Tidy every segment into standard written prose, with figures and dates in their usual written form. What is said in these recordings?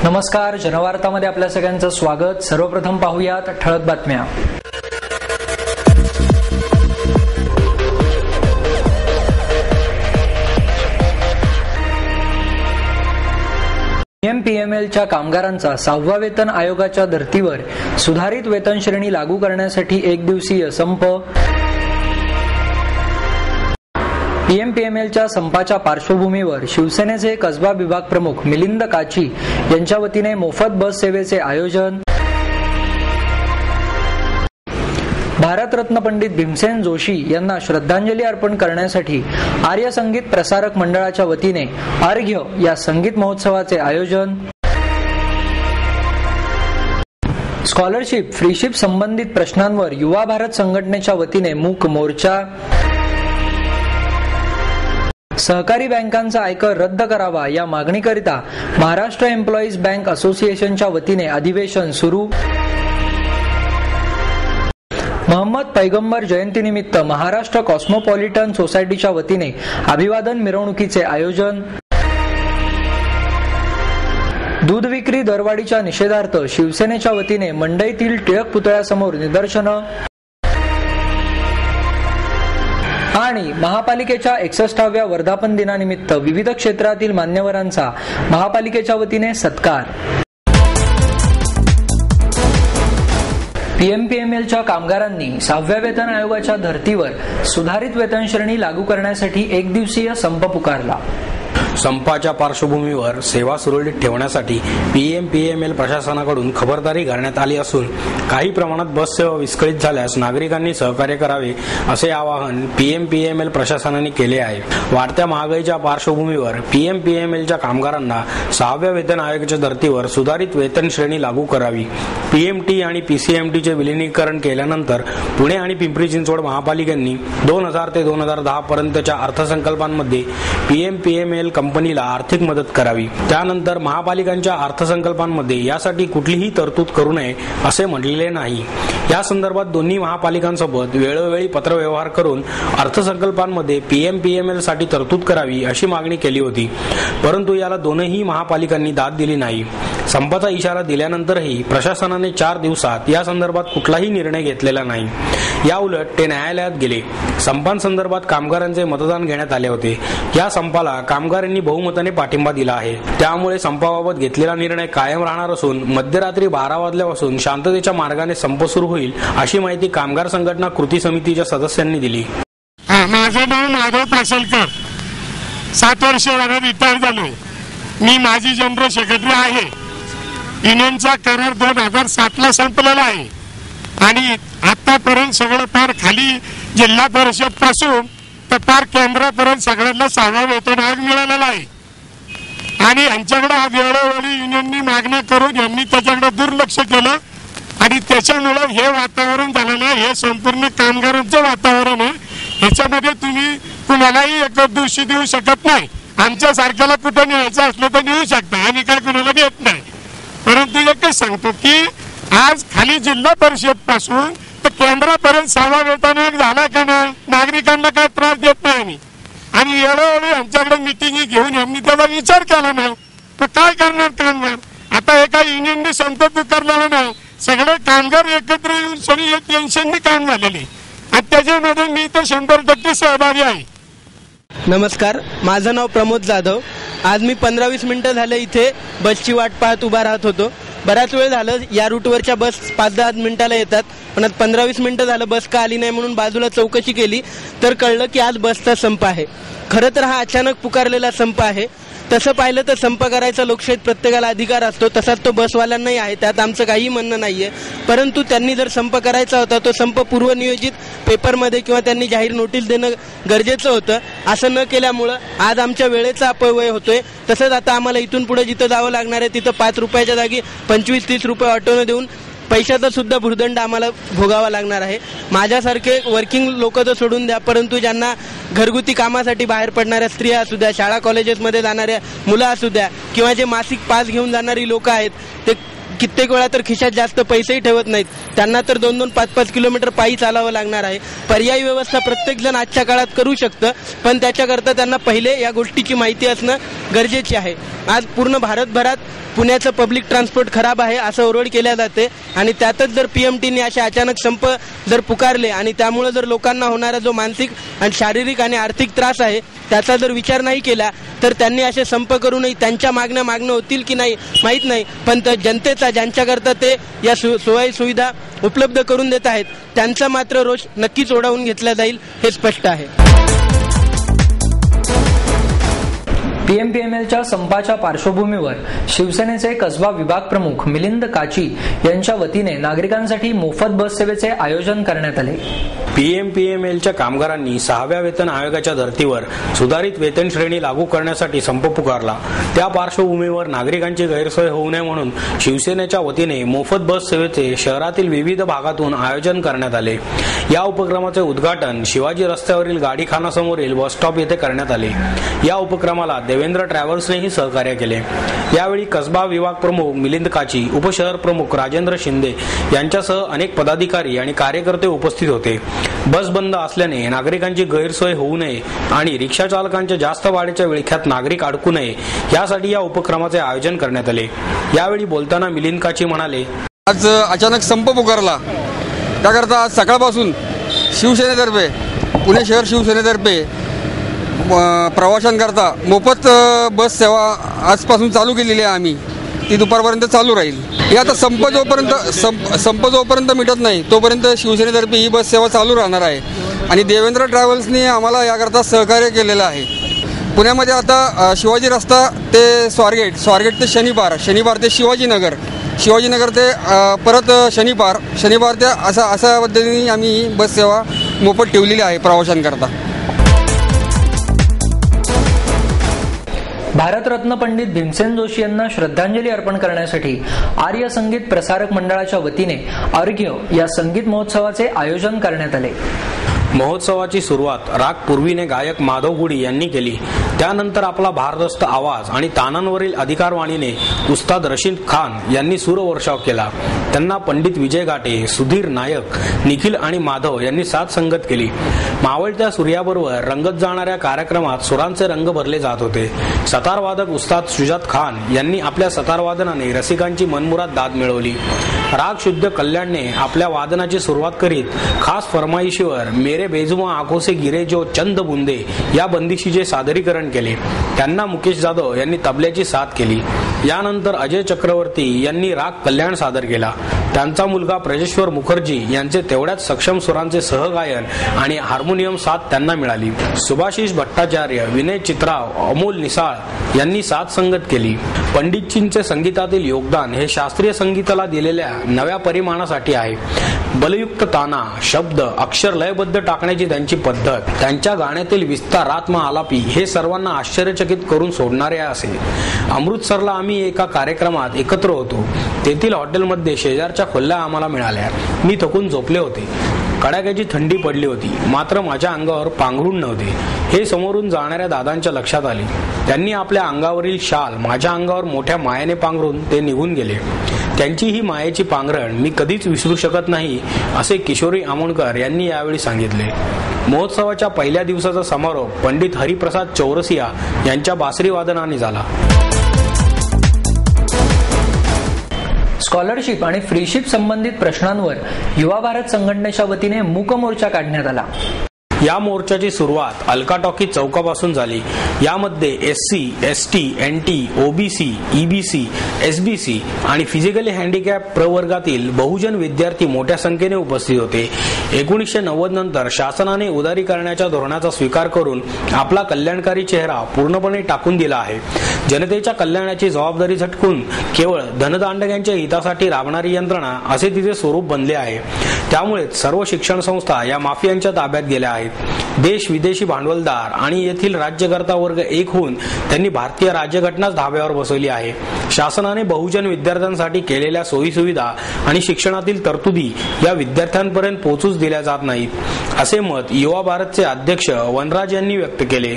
नमस्कार, जनवार्तामध्ये आपल्या सगळ्यांचं स्वागत। सर्वप्रथम पाहूयात ठळक बातम्या। पीएमपीएमएलच्या कामगारांचा 6व्या वेतन आयोगाच्या धर्तीवर सुधारित वेतन श्रेणी लागू करण्यासाठी एक दिवसीय संप। पीएमपीएमएलच्या संपाच्या पार्श्वभूमीवर शिवसेनेचे कसबा विभाग प्रमुख मिलिंद काची यांच्या वतीने मोफत बस सेवेचे आयोजन। भारतरत्न पंडित भीमसेन जोशी यांना श्रद्धांजली अर्पण करण्यासाठी आर्य संगीत प्रसारक मंडळाच्या वतीने अर्घ्य या संगीत महोत्सवाचे आयोजन। स्कॉलरशिप फ्रीशिप संबंधित प्रश्नांवर युवा भारत संघटनेच्या वतीने मूक मोर्चा। सहकारी बँकांचा आयकर रद्द करावा या मागणीकरिता महाराष्ट्र एम्प्लॉईज बँक असोसिएशनच्या वतीने अधिवेशन सुरू। मोहम्मद पैगंबर जयंतीनिमित्त महाराष्ट्र कॉस्मोपॉलिटन सोसायटीच्या वतीने अभिवादन मिरवणुकीचे आयोजन। दूध विक्री दरवाढीच्या निषेधार्थ शिवसेनेच्या वतीने मंडईतील टिळक पुतळ्यासमोर निदर्शनं। आणि महापालिकेच्या 61व्या वर्धापन दिनानिमित्त विविध क्षेत्रातील मान्यवरांचा महापालिकेच्या वतीने सत्कार। पीएमपीएमएलच्या कामगारांनी 6व्या वेतन आयोगाच्या धर्तीवर सुधारित वेतन श्रेणी लागू करण्यासाठी एक दिवसीय संप पुकारला। संपाच्या पार्श्वभूमीवर सेवा सुरळीत ठेवण्यासाठी पीएमपीएमएल प्रशासनाकडून खबरदारी घेण्यात आली असून काही प्रमाणात बस सेवा विस्कळीत झाल्यास नागरिकांनी सहकार्य करावे असे आवाहन पीएमपीएमएल प्रशासनाने केले आहे। वाढत्या महागाईच्या पार्श्वभूमीवर पीएमपीएमएलच्या कामगारांना 6व्या वेतन आयोगाच्या धर्तीवर सुधारित वेतन श्रेणी लागू करावी। पीएमटी आणि पीसीएमटीचे विलीनीकरण केल्यानंतर पुणे आणि पिंपरी चिंचवड महापालिकांनी 2000 ते 2010 पर्यंतच्या अर्थसंकल्पांमध्ये पीएमपीएमएल कंपनीला आर्थिक मदत करावी। त्यानंतर महापालिकांच्या अर्थसंकल्पांमध्ये यासाठी कुठलीही तरतूद करू नये असे म्हटलेले नाही। या संदर्भात दोन्ही महापालिकांसोबत वेळोवेळी पत्रव्यवहार करून अर्थसंकल्पांमध्ये पीएमपीएमएल साठी तरतूद करावी अशी मागणी केली होती, परंतु याला दोनही महापालिकांनी दाद दिली नाही। संपाचा इशारा दिल्यानंतरही प्रशासनाने 4 दिवसात या संदर्भात कुठलाही निर्णय घेतलेला नाही। या उलट ते न्यायालयात गेले। संपांसंदर्भात कामगारांचे मतदान घेण्यात आले होते। या संपाला कामगारांनी बहुमताने पाठिंबा दिला आहे। त्यामुळे संपाबाबत घेतलेला निर्णय कायम राहणार असून मध्यरात्री 12 वाजल्यापासून शांततेच्या मार्गाने संप सुरू होईल अशी माहिती कामगार संघटना कृती समितीच्या सदस्यांनी दिली। माझं नाव माधव पासलकर, 7 वर्ष झाले रिटायर झालोय। मी माजी जनरल सेक्रेटरी आहे। युनियनचा करार 2007 ला संपलेला आहे आणि आतापर्यंत सगळं फार खाली जिल्हा परिषद पासून तर फार केंद्रापर्यंत सगळ्यांना 6वा वेतन आयोग मिळालेला आहे आणि यांच्याकडे वेळोवेळी युनियननी मागण्या करून यांनी त्याच्याकडे दुर्लक्ष केलं आणि त्याच्यामुळे हे वातावरण झालेलं आहे। हे संपूर्ण कामगारांचं वातावरण आहे। ह्याच्यामध्ये तुम्ही कुणालाही एक दिवशी देऊ शकत नाही। आमच्या सारख्याला कुठं न्यायचं असलं तर नेऊ शकता, आम्ही काय कुणाला देत नाही। परंतु एकच सांगतो की आज खाली जिल्हा परिषद पासून तर केंद्रापर्यंत 6वा वेतन आयोग झाला का नाही, नागरिकांना काय त्रास देत नाही आम्ही आणि वेळोवेळी आमच्याकडे मिटिंग घेऊन यांनी त्याचा विचार केला नाही तर काय करणार कामगार। आता एका युनियनने संप पुकारलेला नाही, सगळे कामगार एकत्र येऊन सगळी एक टेन्शनने काम झालेले आणि त्याच्यामध्ये मी तर 100% सहभागी आहे। नमस्कार, माझं नाव प्रमोद जाधव। आज मी 15-20 मिनिटं झाले इथे बसची वाट पाहत उभा राहत होतो। बराच वेळ झालं, या रूटवरच्या बस 5-10 मिनिटाला येतात, पण आज 15-20 मिनिटं झालं बस का आली नाही म्हणून बाजूला चौकशी केली तर कळलं की आज बसचा संप आहे। खरं तर हा अचानक पुकारलेला संप आहे। तसं पाहिलं तर संप करायचा लोकशाहीत प्रत्येकाला अधिकार असतो, तसाच तो बसवाल्यांनाही आहे, त्यात आमचं काही म्हणणं नाहीये। परंतु त्यांनी जर संप करायचा होता तो संप पूर्वनियोजित पेपरमध्ये किंवा त्यांनी जाहीर नोटीस देणं गरजेचं होतं। असं न केल्यामुळं आज आमच्या वेळेचा अपव्यय होतोय। तसंच आता आम्हाला इथून पुढे जिथं जावं लागणार आहे तिथं 5 रुपयाच्या जागी 25-30 रुपये ऑटोनं देऊन पैशाचा सुद्धा भुर्दंड आम्हाला भोगावा लागणार आहे। माझ्यासारखे वर्किंग लोक तर सोडून द्या, परंतु ज्यांना घरगुती कामासाठी बाहेर पडणाऱ्या स्त्रिया असू द्या, शाळा कॉलेजेसमध्ये जाणाऱ्या मुलं असू द्या किंवा जे मासिक पास घेऊन जाणारी लोक आहेत ते कित्येक वेळा तर खिशात जास्त पैसेही ठेवत नाहीत. त्यांना तर 2-2, 5-5 किलोमीटर पायी चालावं लागणार आहे. पर्यायी व्यवस्था प्रत्येक जण आजच्या काळात करू शकतं, पण त्याच्याकरता त्यांना पहिले या गोष्टीची माहिती असणं गरजेचे आहे. आज पूर्ण भारतभरात पुण्याचं पब्लिक ट्रान्सपोर्ट खराब आहे असं ओरड केल्या जाते आणि त्यातच जर PMTने असे अचानक संप जर पुकारले आणि त्यामुळे जर लोकांना होणारा जो मानसिक आणि शारीरिक आणि आर्थिक त्रास आहे त्याचा जर विचार नाही केला तर त्यांनी असे संप करूनही त्यांच्या मागण्या होतील की नाही माहीत नाही, पण जनतेचा ज्यांच्याकरता ते या सोयी सुविधा उपलब्ध करून देत आहेत त्यांचा मात्र रोष नक्कीच ओढावून घेतला जाईल हे स्पष्ट आहे. PMPMLच्या संपाच्या पार्श्वभूमीवर शिवसेनेचे कसबा विभाग प्रमुख मिलिंद काची यांच्या वतीने नागरिकांसाठी मोफत बस सेवेचे आयोजन करण्यात आले. PMPMLच्या कामगारांनी 6व्या वेतन आयोगाच्या धर्तीवर सुधारित वेतन श्रेणी लागू करण्यासाठी संप पुकारला. त्या पार्श्वभूमीवर नागरिकांची गैरसोय होऊ नये म्हणून शिवसेनेच्या वतीने मोफत बस सेवेचे शहरातील विविध भागातून आयोजन करण्यात आले. या उपक्रमाचे उद्घाटन शिवाजी रस्त्यावरील गाडीखानासमोरील बस स्टॉप येथे करण्यात आले. या उपक्रमाला देवेंद्र ट्रॅव्हल्सनेही सहकार्य केले. यावेळी कसबा विभाग प्रमुख मिलिंद काची, उपशहर प्रमुख राजेंद्र शिंदे यांच्यासह अनेक पदाधिकारी आणि कार्यकर्ते उपस्थित होते. बस बंद असल्याने नागरिकांची गैरसोय होऊ नये आणि रिक्षा चालकांच्या जास्त भाड्याच्या विळख्यात नागरिक अडकू नये यासाठी या उपक्रमाचे आयोजन करण्यात आले. यावेळी बोलताना मिलिंद काची म्हणाले, आज अचानक संप पुकारला त्याकरता आज सकाळपासून शिवसेनेतर्फे पुणे शहर शिवसेनेतर्फे प्रवाशांकरता मोफत बस सेवा आजपासून चालू केलेली आहे. आम्ही ती दुपारपर्यंत चालू राहील. हे आता संप जोपर्यंत मिटत नाही तोपर्यंत शिवसेनेतर्फे ही बस सेवा चालू राहणार आहे आणि देवेंद्र ट्रॅव्हल्सने आम्हाला याकरता सहकार्य केलेलं आहे. पुण्यामध्ये आता शिवाजी रस्ता ते स्वारगेट ते शनिवार ते शिवाजीनगर ते परत शनिवार ते अशा पद्धतीने आम्ही ही बस सेवा मोफत ठेवलेली आहे प्रवाशांकरता. भारतरत्न पंडित भीमसेन जोशी यांना श्रद्धांजली अर्पण करण्यासाठी आर्य संगीत प्रसारक मंडळाच्या वतीने अर्घ्य या संगीत महोत्सवाचे आयोजन करण्यात आले. महोत्सवाची सुरुवात राग पूर्वीने गायक माधव गुडी यांनी केली. त्यानंतर आपला भारदस्त आवाज आणि तानांवरील अधिकारवाणीने उस्ताद रशीद खान यांनी सूरवर्षाव केला. त्यांना पंडित विजय घाटे, सुधीर नायक, निखिल आणि माधव यांनी साथ संगत केली. मावळत्या सूर्याबरोबर रंगत जाणाऱ्या कार्यक्रमात सुरांचे रंग भरले जात होते. सतारवादक उस्ताद शुजात खान यांनी आपल्या सतारवादनाने रसिकांची मनमुराद दाद मिळवली. राग शुद्ध कल्याणने आपल्या वादनाची सुरुवात करीत खास फरमाईशीवर मेरे बेजुमा आंखों से गिरे जो चंद बुंदे या बंदिशीचे सादरीकरण केले. त्यांना मुकेश जाधव यांनी तबल्याची साथ केली. यानंतर अजय चक्रवर्ती यांनी राग कल्याण सादर केला. त्यांचा मुलगा प्रजेश्वर मुखर्जी यांचे तेवढ्याच सक्षम सुरांचे सहगायन आणि हार्मोनियम साथ त्यांना मिळाली. सुभाशिष भट्टाचार्य, विनय चित्राव, अमोल निसाळ यांनी साथ संगत केली. पंडितजींचे संगीतातील योगदान हे शास्त्रीय संगीताला दिलेल्या नव्या परिमाणासाठी आहे. बलयुक्त ताना, शब्द, अक्षर लयबद्ध टाकण्याची त्यांची पद्धत, त्यांच्या गाण्यातील विस्तारात्म आलापी हे सर्वांना आश्चर्यचकित करून सोडणारे असे. अमृतसरला आम्ही एका कार्यक्रमात एकत्र होतो. तेथील हॉटेलमध्ये शेजारच्या खोल्या आम्हाला मिळाल्या. मी थकून झोपले होते. कडाक्याची थंडी पडली होती, मात्र माझ्या अंगावर पांघरुण नव्हते. हे समोरून जाणाऱ्या दादांच्या लक्षात आले. त्यांनी आपल्या अंगावरील शाल माझ्या अंगावर मोठ्या मायेने पांघरून ते निघून गेले. त्यांची ही मायेची पांघरण मी कधीच विसरू शकत नाही असे किशोरी आमोणकर यांनी यावेळी सांगितले. महोत्सवाच्या पहिल्या दिवसाचा समारोप पंडित हरिप्रसाद चौरसिया यांच्या बासरी वादनाने झाला. स्कॉलरशिप आणि फ्रीशिप संबंधित प्रश्नांवर युवा भारत संघटनेच्या वतीने मूक मोर्चा काढण्यात आला. या मोर्चाची सुरुवात अलका टॉकी चौकापासून झाली. यामध्ये SC, ST, NT, OBC, EBC, SBC आणि फिजिकली हँडिकॅप प्रवर्गातील बहुजन विद्यार्थी मोठ्या संख्येने उपस्थित होते. 1990 नंतर शासनाने उदारीकरणाच्या धोरणाचा स्वीकार करून आपला कल्याणकारी चेहरा पूर्णपणे टाकून दिला आहे. जनतेच्या कल्याणाची जबाबदारी झटकून केवळ धनदांडग्यांच्या हितासाठी राबणारी यंत्रणा असे तिचे स्वरूप बनले आहे. त्यामुळे सर्व शिक्षण संस्था या माफियांच्या ताब्यात गेल्या आहेत. देश विदेशी भांडवलदार आणि येथील राज्यकर्ता वर्ग एक होऊन त्यांनी भारतीय राज्यघटनाच धाब्यावर बसवली आहे. शासनाने बहुजन विद्यार्थ्यांसाठी केलेल्या सोयी सुविधा आणि शिक्षणातील तरतुदी या विद्यार्थ्यांपर्यंत पोहोचूच दिल्या जात नाहीत, असे मत युवा भारतचे अध्यक्ष वनराज यांनी व्यक्त केले.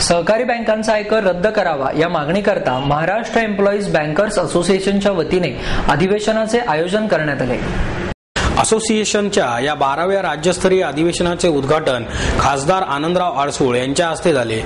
सहकारी बँकांचा आयकर रद्द करावा या मागणीकरता महाराष्ट्र एम्प्लॉईज बँकर्स असोसिएशनच्या वतीने अधिवेशनाचे आयोजन करण्यात आले. असोसिएशनच्या या 12व्या राज्यस्तरीय अधिवेशनाचे उद्घाटन खासदार आनंदराव आडसूळ यांच्या हस्ते झाले.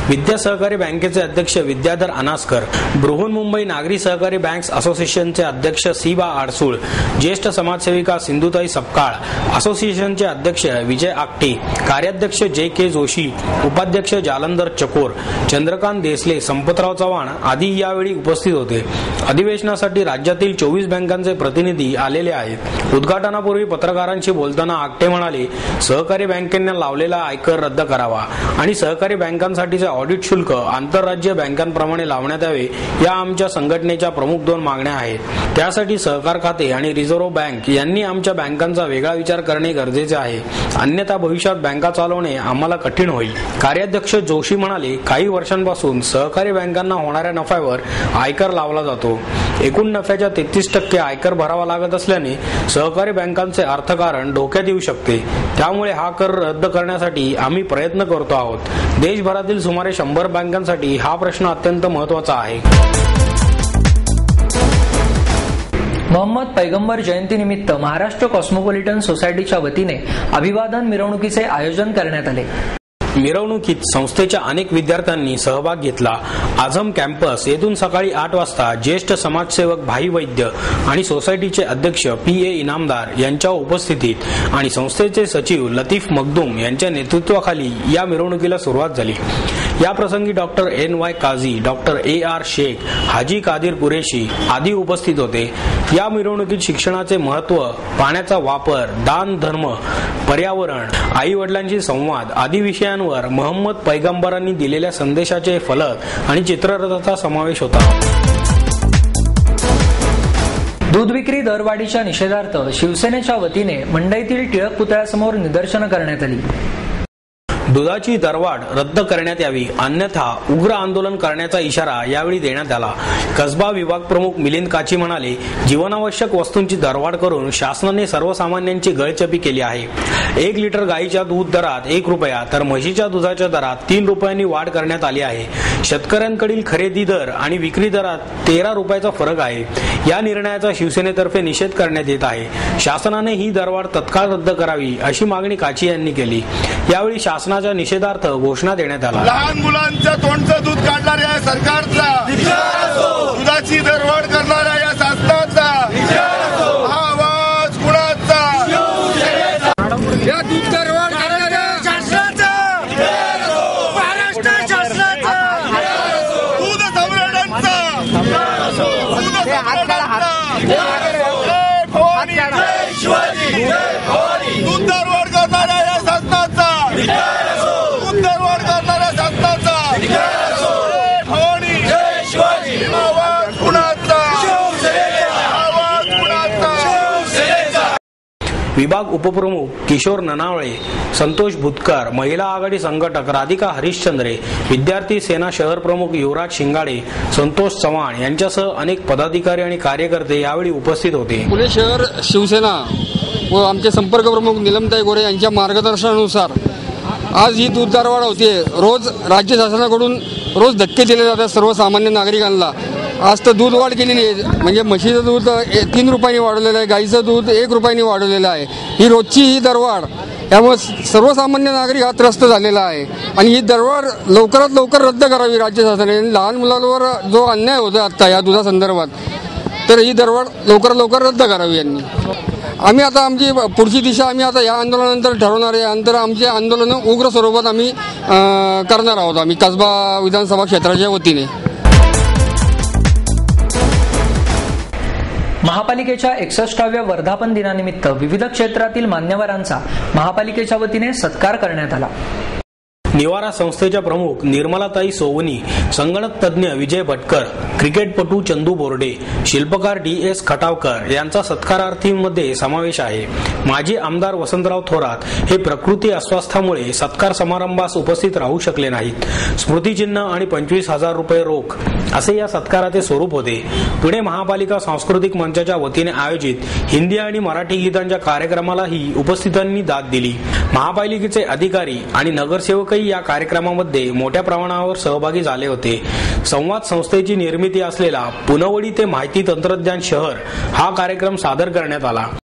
विद्या सहकारी बँकेचे अध्यक्ष विद्याधर अनासकर, बृहन्मुंबई नागरी सहकारी बँक्स असोसिएशनचे अध्यक्ष सीबा आडसूळ, ज्येष्ठ समाजसेविका सिंधुताई सपकाळ, असोसिएशनचे अध्यक्ष विजय आकटे, कार्याध्यक्ष जे.के. जोशी, उपाध्यक्ष जालंधर चकोर, चंद्रकांत देसले, संपतराव चव्हाण आदी यावेळी उपस्थित होते. अधिवेशनासाठी राज्यातील 24 बँकांचे प्रतिनिधी आलेले आहेत. उद्घाटनापूर्वी पत्रकारांशी बोलताना आकटे म्हणाले, सहकारी बँकेने लावलेला आयकर रद्द करावा आणि सहकारी बँकांसाठीचे ऑडिट शुल्क आंतरराज्य बँकांप्रमाणे लावण्यात यावे या आमच्या संघटनेच्या प्रमुख 2 मागण्या आहेत. त्यासाठी सहकार खाते आणि रिझर्व्ह बँक यांनी आमच्या बँकांचा वेगळा विचार करणे गरजेचे आहे, अन्यथा भविष्यात बँका चालवणे आम्हाला कठीण होईल. कार्याध्यक्ष जोशी म्हणाले, काही वर्षांपासून सहकारी बँकांना होणाऱ्या नफ्यावर आयकर लावला जातो. एकूण नफ्याच्या 33% आयकर भरावा लागत असल्याने सहकारी बँकांचे अर्थकारण धोक्यात येऊ शकते. त्यामुळे हा कर रद्द करण्यासाठी आम्ही प्रयत्न करतो आहोत. देशभरातील सुमारे 100 बँकांसाठी हा प्रश्न अत्यंत महत्त्वाचा आहे. मोहम्मद पैगंबर जयंतीनिमित्त महाराष्ट्र कॉस्मोपॉलिटन सोसायटीच्या वतीने अभिवादन मिरवणुकीचे आयोजन करण्यात आले. मिरवणुकीत संस्थेच्या अनेक विद्यार्थ्यांनी सहभाग घेतला. आझम कॅम्पस येथून सकाळी 8 वाजता ज्येष्ठ समाजसेवक भाई वैद्य आणि सोसायटीचे अध्यक्ष पी.ए. इनामदार यांच्या उपस्थितीत आणि संस्थेचे सचिव लतीफ मखदूम यांच्या नेतृत्वाखाली या मिरवणुकीला सुरुवात झाली. या प्रसंगी doctor N.Y. Kazi, doctor A.R. Shaikh, Haji Kadir Qureshi आदी उपस्थित होते. या मिरवणुकीत शिक्षणाचे महत्त्व, पाण्याचा वापर, दान धर्म, पर्यावरण, आई वडिलांशी संवाद आदी विषयांवर मोहम्मद पैगंबरांनी दिलेल्या संदेशाचे फलक आणि चित्ररथाचा समावेश होता. दूध विक्री दरवाढीच्या निषेधार्थ शिवसेनेच्या वतीने मंडईतील टिळक पुतळ्यासमोर निदर्शनं करण्यात आली. दुधाची दरवाढ रद्द करण्यात यावी, अन्यथा उग्र आंदोलन करण्याचा इशारा यावेळी देण्यात आला. कसबा विभाग प्रमुख मिलिंद काची म्हणाले, जीवनावश्यक वस्तूंची दरवाढ करून शासनाने सर्वसामान्यांची गळचेपी केली आहे. 1 लिटर गाईच्या दूध दरात 1 रुपया तर म्हशीच्या दुधाच्या दरात 3 रुपयांनी वाढ करण्यात आली आहे. शेतकऱ्यांकडील खरेदी दर आणि विक्री दरात 13 रुपयाचा फरक आहे. या निर्णयाचा शिवसेनेतर्फे निषेध करण्यात येत आहे. शासनाने ही दरवाढ तत्काळ रद्द करावी अशी मागणी काची यांनी केली. यावेळी शासनाच्या निषेधार्थ घोषणा देण्यात आला. लहान मुलांच्या तोंडचं दूध काढणाऱ्या सरकारचा, दुधाची दरवाढ करणाऱ्या या शासनाचा हा आवाज कुणाचा? या दूध दरवाढ करणाऱ्या शासनाचा, महाराष्ट्र शासनाचा, दूध संवर्धनाचा, दूध दरवाढ करणाऱ्या या शासनाचा, विभाग उपप्रमुख किशोर ननावळे, संतोष भुतकर, महिला आघाडी संघटक राधिका हरिश्चंद्रे, विद्यार्थी सेना शहर प्रमुख युवराज शिंगाडे, संतोष चव्हाण यांच्यासह अनेक पदाधिकारी आणि कार्यकर्ते यावेळी उपस्थित होते. पुणे शहर शिवसेना व आमचे संपर्क प्रमुख निलमताई गोरे यांच्या मार्गदर्शनानुसार आज ही दूध दरवाढ होते. रोज राज्य शासनाकडून रोज धक्के दिले जातात सर्वसामान्य नागरिकांना. आज तर दूध वाढ केलेली आहे, म्हणजे म्हशीचं दूध 3 रुपयांनी वाढवलेलं आहे, गाईचं दूध 1 रुपयांनी वाढवलेलं आहे. ही रोजची ही दरवाढ, त्यामुळे सर्वसामान्य नागरिक हा त्रस्त झालेला आहे आणि ही दरवाढ लवकरात लवकर रद्द करावी राज्य शासनाने. लहान मुलांवर जो अन्याय होता आता या दुधासंदर्भात, तर ही दरवाढ लवकरात लवकर रद्द करावी यांनी. आम्ही आता आमची पुढची दिशा आम्ही आता या आंदोलनानंतर ठरवणार आहे. नंतर आमचे आंदोलन उग्र स्वरूपात आम्ही करणार आहोत आम्ही कसबा विधानसभा क्षेत्राच्या वतीने. महापालिकेच्या 61व्या वर्धापन दिनानिमित्त विविध क्षेत्रातील मान्यवरांचा महापालिकेच्या वतीने सत्कार करण्यात आला. निवारा संस्थेच्या प्रमुख निर्मलाताई सोवनी, संगणक तज्ज्ञ विजय भटकर, क्रिकेटपटू चंदू बोर्डे, शिल्पकार D.S. खटावकर यांचा सत्कारार्थींमध्ये समावेश आहे. माजी आमदार वसंतराव थोरात हे प्रकृती अस्वास्थ्यामुळे सत्कार समारंभास उपस्थित राहू शकले नाहीत. स्मृतिचिन्ह आणि 25,000 रुपये रोख असे या सत्काराचे स्वरूप होते. पुणे महापालिका सांस्कृतिक मंचाच्या वतीने आयोजित हिंदी आणि मराठी गीतांच्या कार्यक्रमालाही उपस्थितांनी दाद दिली. महापालिकेचे अधिकारी आणि नगरसेवकही कार्यकर्तेही या कार्यक्रमामध्ये मोठ्या प्रमाणावर सहभागी झाले होते. संवाद संस्थेची निर्मिती असलेला पुनवडी ते माहिती तंत्रज्ञान शहर हा कार्यक्रम सादर करण्यात आला.